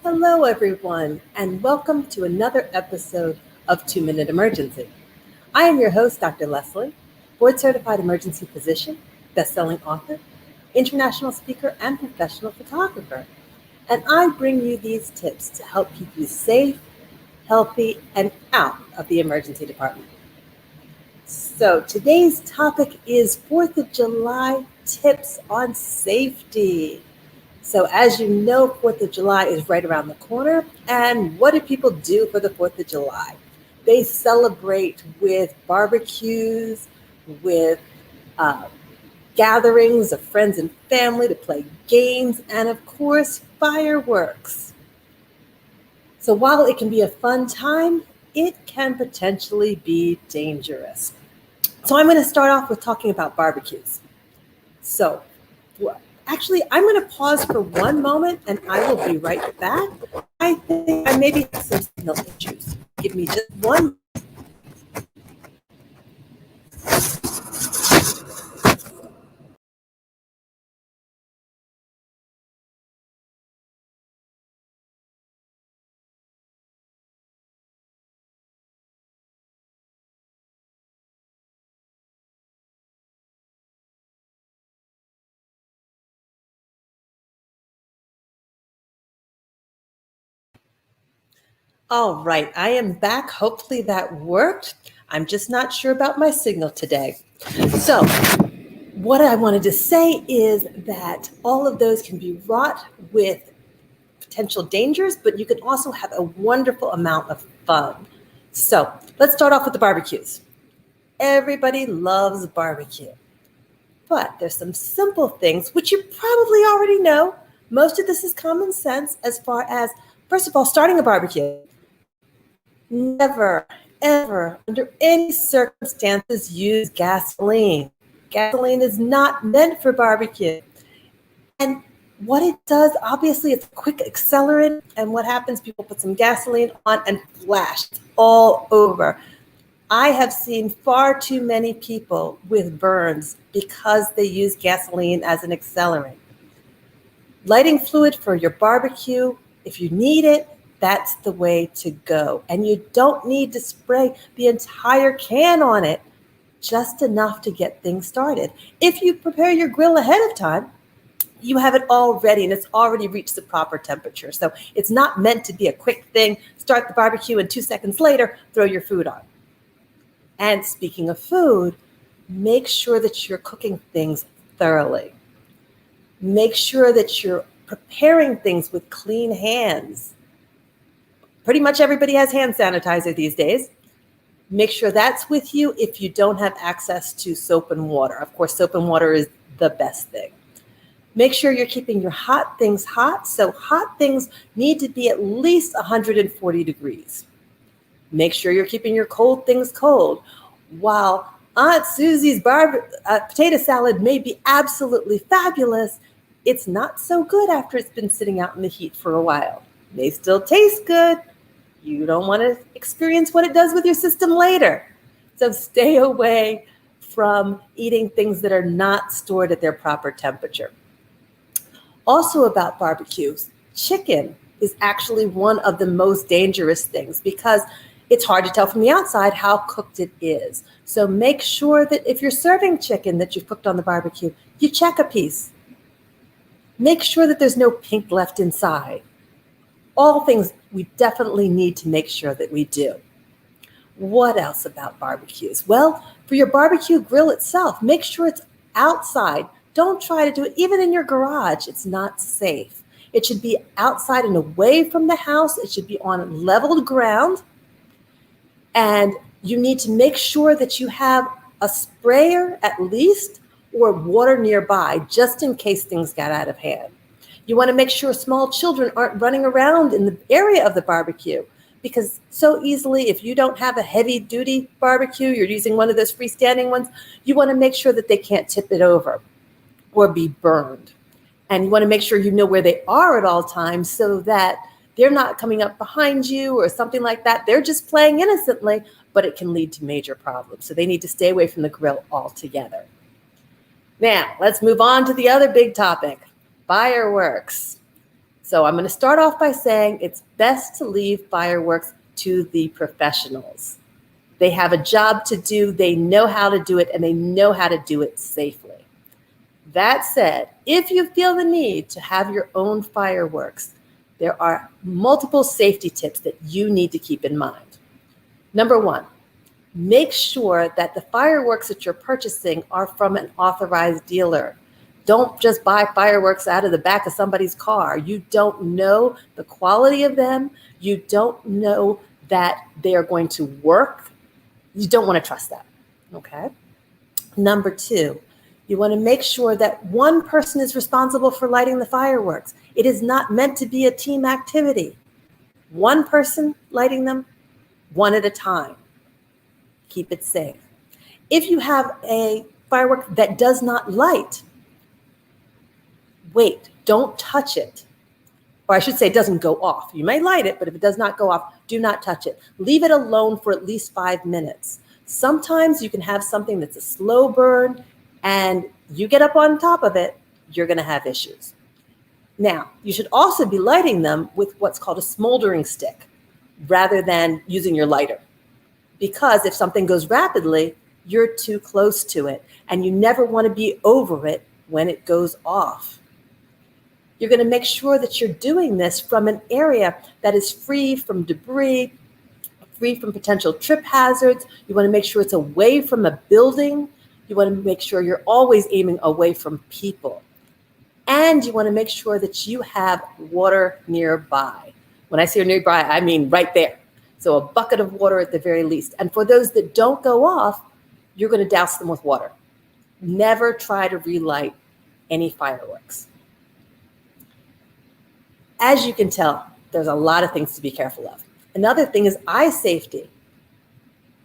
Hello, everyone, and welcome to another episode of 2 Minute Emergency. I am your host, Dr. Leslie, board certified emergency physician, best-selling author, international speaker, and professional photographer. And I bring you these tips to help keep you safe, healthy, and out of the emergency department. So today's topic is 4th of July tips on safety. So as you know, 4th of July is right around the corner. And what do people do for the 4th of July? They celebrate with barbecues, with gatherings of friends and family to play games, and of course, fireworks. So while it can be a fun time, it can potentially be dangerous. So I'm going to start off with talking about barbecues. So actually, I'm going to pause for one moment and I will be right back. I think I maybe have some signal issues. Give me just one. All right, I am back. Hopefully that worked. I'm just not sure about my signal today. So what I wanted to say is that all of those can be wrought with potential dangers, but you can also have a wonderful amount of fun. So let's start off with the barbecues. Everybody loves barbecue, but there's some simple things which you probably already know. Most of this is common sense as far as, first of all, starting a barbecue. Never, ever, under any circumstances, use gasoline. Gasoline is not meant for barbecue. And what it does, obviously, it's a quick accelerant. And what happens, people put some gasoline on and flash. It's all over. I have seen far too many people with burns because they use gasoline as an accelerant. Lighting fluid for your barbecue, if you need it, that's the way to go. And you don't need to spray the entire can on it, just enough to get things started. If you prepare your grill ahead of time, you have it all ready and it's already reached the proper temperature. So it's not meant to be a quick thing. Start the barbecue and 2 seconds later, throw your food on. And speaking of food, make sure that you're cooking things thoroughly. Make sure that you're preparing things with clean hands. Pretty much everybody has hand sanitizer these days. Make sure that's with you if you don't have access to soap and water. Of course, soap and water is the best thing. Make sure you're keeping your hot things hot. So hot things need to be at least 140 degrees. Make sure you're keeping your cold things cold. While Aunt Susie's potato salad may be absolutely fabulous, it's not so good after it's been sitting out in the heat for a while. It may still taste good. You don't want to experience what it does with your system later. So stay away from eating things that are not stored at their proper temperature. Also about barbecues, chicken is actually one of the most dangerous things because it's hard to tell from the outside how cooked it is. So make sure that if you're serving chicken that you've cooked on the barbecue, you check a piece. Make sure that there's no pink left inside. All things we definitely need to make sure that we do. What else about barbecues? Well, for your barbecue grill itself, make sure it's outside. Don't try to do it even in your garage. It's not safe. It should be outside and away from the house. It should be on leveled ground. And you need to make sure that you have a sprayer at least or water nearby just in case things got out of hand. You want to make sure small children aren't running around in the area of the barbecue because so easily, if you don't have a heavy duty barbecue, you're using one of those freestanding ones, you want to make sure that they can't tip it over or be burned. And you want to make sure you know where they are at all times so that they're not coming up behind you or something like that. They're just playing innocently, but it can lead to major problems. So they need to stay away from the grill altogether. Now, let's move on to the other big topic, fireworks. So I'm going to start off by saying it's best to leave fireworks to the professionals. They have a job to do, they know how to do it, and they know how to do it safely. That said, if you feel the need to have your own fireworks, there are multiple safety tips that you need to keep in mind. Number one, make sure that the fireworks that you're purchasing are from an authorized dealer. Don't just buy fireworks out of the back of somebody's car. You don't know the quality of them. You don't know that they are going to work. You don't want to trust that, okay? Number two, you want to make sure that one person is responsible for lighting the fireworks. It is not meant to be a team activity. One person lighting them, one at a time. Keep it safe. If you have a firework that does not light, wait, don't touch it. Or I should say it doesn't go off. You may light it, but if it does not go off, do not touch it. Leave it alone for at least 5 minutes. Sometimes you can have something that's a slow burn and you get up on top of it, you're going to have issues. Now, you should also be lighting them with what's called a smoldering stick rather than using your lighter. Because if something goes rapidly, you're too close to it and you never want to be over it when it goes off. You're going to make sure that you're doing this from an area that is free from debris, free from potential trip hazards. You want to make sure it's away from a building. You want to make sure you're always aiming away from people. And you want to make sure that you have water nearby. When I say nearby, I mean right there. So a bucket of water at the very least. And for those that don't go off, you're going to douse them with water. Never try to relight any fireworks. As you can tell, there's a lot of things to be careful of. Another thing is eye safety.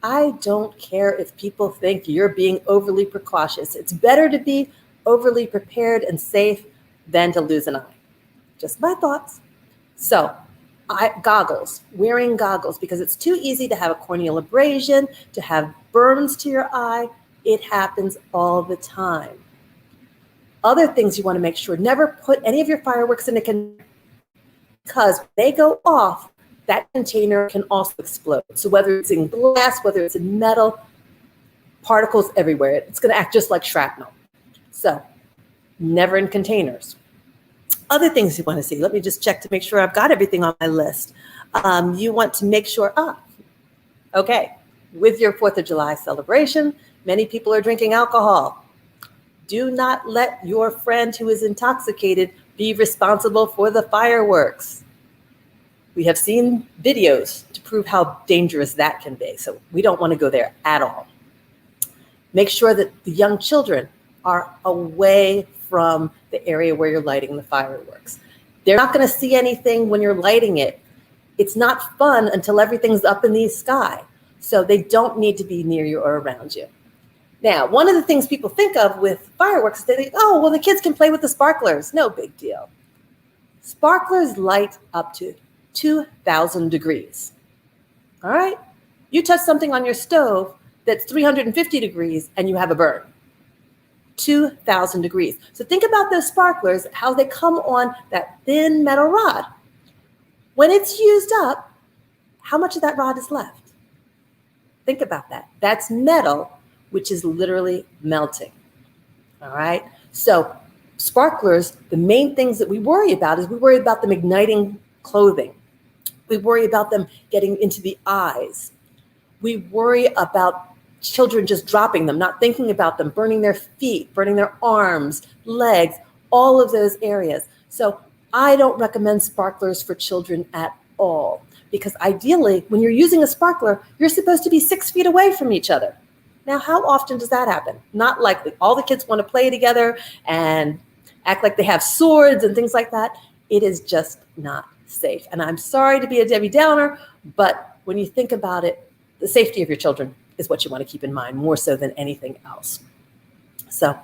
I don't care if people think you're being overly precautious. It's better to be overly prepared and safe than to lose an eye. Just my thoughts. So, wearing goggles, because it's too easy to have a corneal abrasion, to have burns to your eye. It happens all the time. Other things you want to make sure, never put any of your fireworks in a container, because when they go off, that container can also explode. So whether it's in glass, whether it's in metal, particles everywhere. It's going to act just like shrapnel. So never in containers. Other things you want to see. Let me just check to make sure I've got everything on my list. You want to make sure, okay, with your 4th of July celebration, many people are drinking alcohol. Do not let your friend who is intoxicated be responsible for the fireworks. We have seen videos to prove how dangerous that can be. So we don't want to go there at all. Make sure that the young children are away from the area where you're lighting the fireworks. They're not going to see anything when you're lighting it. It's not fun until everything's up in the sky. So they don't need to be near you or around you. Now, one of the things people think of with fireworks is they think, oh, well, the kids can play with the sparklers. No big deal. Sparklers light up to 2,000 degrees. All right? You touch something on your stove that's 350 degrees and you have a burn. 2,000 degrees. So think about those sparklers, how they come on that thin metal rod. When it's used up, how much of that rod is left? Think about that. That's metal, which is literally melting. All right? So sparklers, the main things that we worry about is we worry about them igniting clothing. We worry about them getting into the eyes. We worry about children just dropping them, not thinking about them, burning their feet, burning their arms, legs, all of those areas. So I don't recommend sparklers for children at all, because ideally, when you're using a sparkler, you're supposed to be 6 feet away from each other. Now, how often does that happen? Not likely. All the kids want to play together and act like they have swords and things like that. It is just not safe. And I'm sorry to be a Debbie Downer, but when you think about it, the safety of your children is what you want to keep in mind more so than anything else. So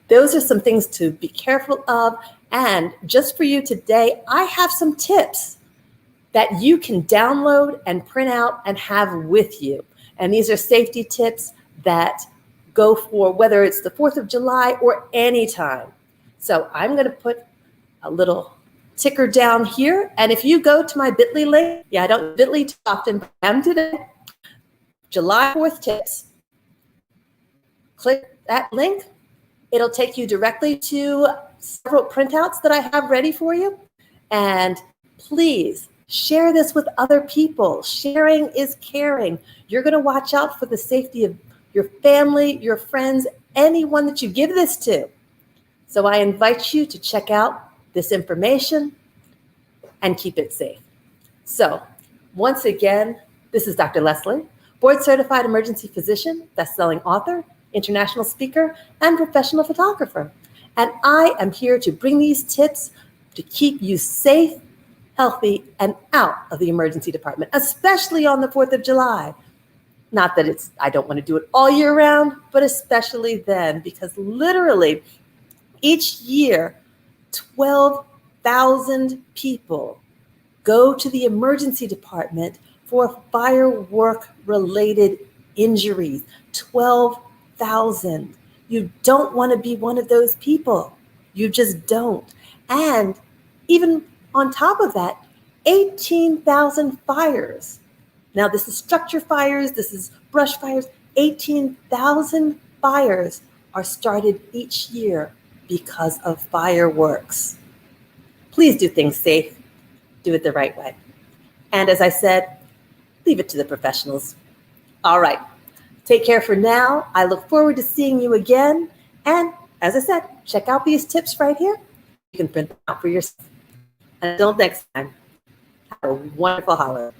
those are some things to be careful of. And just for you today, I have some tips that you can download and print out and have with you. And these are safety tips that go for whether it's the 4th of July or any time. So I'm going to put a little ticker down here. And if you go to my bit.ly link, I don't bit.ly too often, but I am today, July 4th tips. Click that link. It'll take you directly to several printouts that I have ready for you. And please share this with other people. Sharing is caring. You're going to watch out for the safety of your family, your friends, anyone that you give this to. So I invite you to check out this information and keep it safe. So once again, this is Dr. Leslie, board certified emergency physician, best-selling author, international speaker, and professional photographer. And I am here to bring these tips to keep you safe, healthy, and out of the emergency department, especially on the 4th of July. Not that I don't want to do it all year round, but especially then, because literally each year, 12,000 people go to the emergency department for firework-related injuries. 12,000. You don't want to be one of those people. You just don't. And even on top of that, 18,000 fires. Now, this is structure fires, this is brush fires. 18,000 fires are started each year because of fireworks. Please do things safe. Do it the right way. And as I said, leave it to the professionals. All right. Take care for now. I look forward to seeing you again. And as I said, check out these tips right here. You can print them out for yourself. And until next time, have a wonderful holiday.